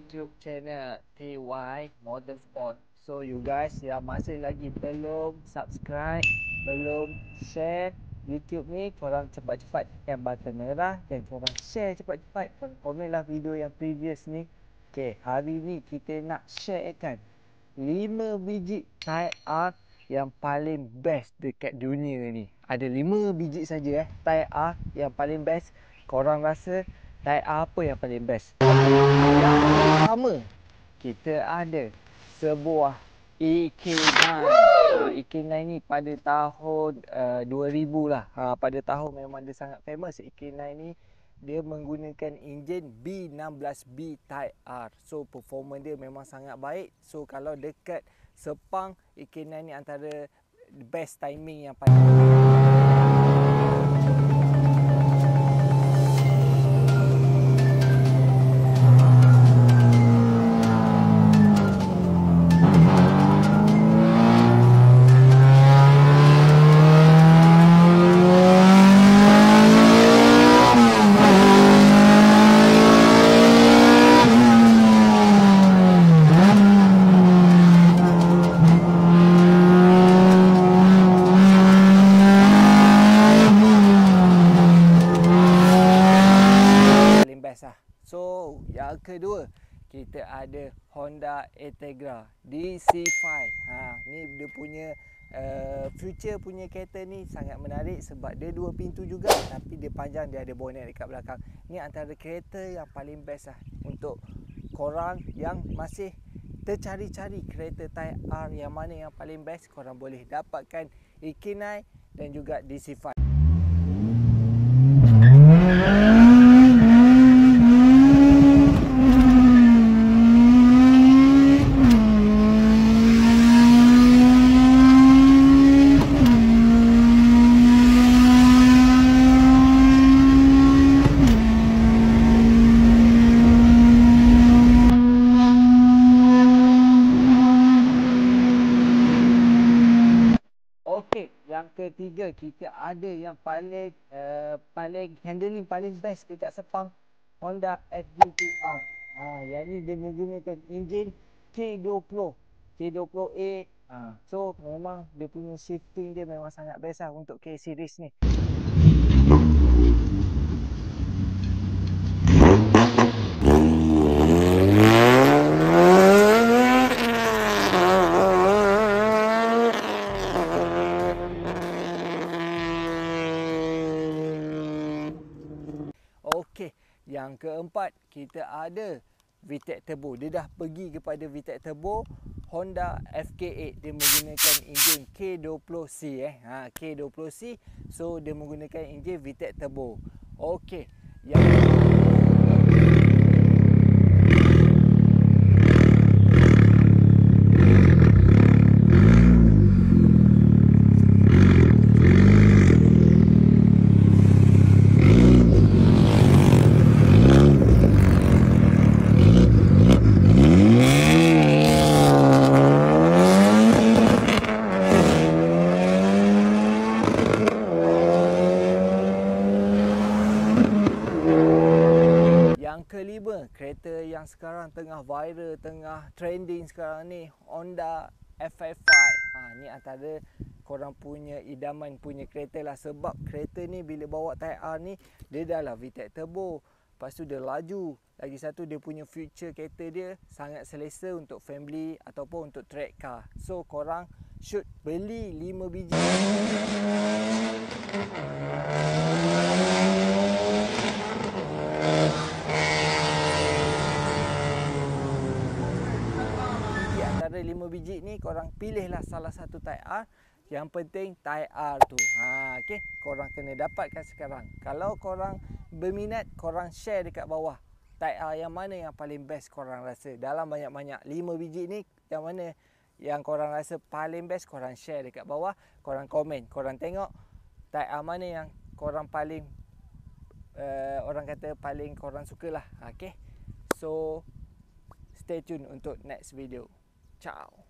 YouTube channel TY Motorsport. So you guys yang masih lagi belum subscribe, belum share YouTube ni, korang cepat-cepat tekan button merah dan korang share cepat-cepat. Korang komen lah video yang previous ni. Okay, hari ni kita nak share kan 5 biji Type R yang paling best dekat dunia ni. Ada 5 biji saja Type R yang paling best. Korang rasa Type R apa yang paling best? Yang pertama, kita ada sebuah EK9. EK9 ni pada tahun 2000 lah. Pada tahun memang dia sangat famous. EK9 ni dia menggunakan enjin B16B Type R. So performance dia memang sangat baik. So kalau dekat Sepang, EK9 ni antara best timing yang paling best lah. So yang kedua, kita ada Honda Integra DC5. Ni dia punya future punya kereta ni sangat menarik sebab dia 2 pintu juga tapi dia panjang, dia ada bonnet dekat belakang. Ni antara kereta yang paling best lah untuk korang yang masih tercari-cari kereta Type R yang mana yang paling best. Korang boleh dapatkan EK9 dan juga DC5. Okey, yang ketiga kita ada yang paling handling paling best dekat Sepang, Honda SGT-R. Yang ni dia menggunakan enjin K20, K20A. So memang dia punya shifting dia memang sangat best lah untuk K series ni. Okey, yang keempat kita ada VTEC Turbo. Dia dah pergi kepada VTEC Turbo. Honda FK8 dia menggunakan enjin K20C K20C. So dia menggunakan enjin VTEC Turbo. Okey, yang kelima, kereta yang sekarang tengah viral, tengah trending sekarang ni, Honda FF5. Ni antara korang punya idaman punya kereta lah sebab kereta ni bila bawa Type R ni dia dah lah VTEC Turbo. Lepas tu dia laju. Lagi satu dia punya future kereta dia sangat selesa untuk family ataupun untuk track car. So korang should beli 5 biji. Antara 5 biji ni korang pilihlah salah satu Type R. Yang penting Type R tu. Okey, korang kena dapatkan sekarang. Kalau korang berminat, korang share dekat bawah Type R yang mana yang paling best korang rasa. Dalam banyak-banyak 5 biji ni, yang mana yang korang rasa paling best, korang share dekat bawah. Korang komen, korang tengok Type R mana yang korang paling orang kata paling korang sukalah. Okey. So stay tune untuk next video. Ciao.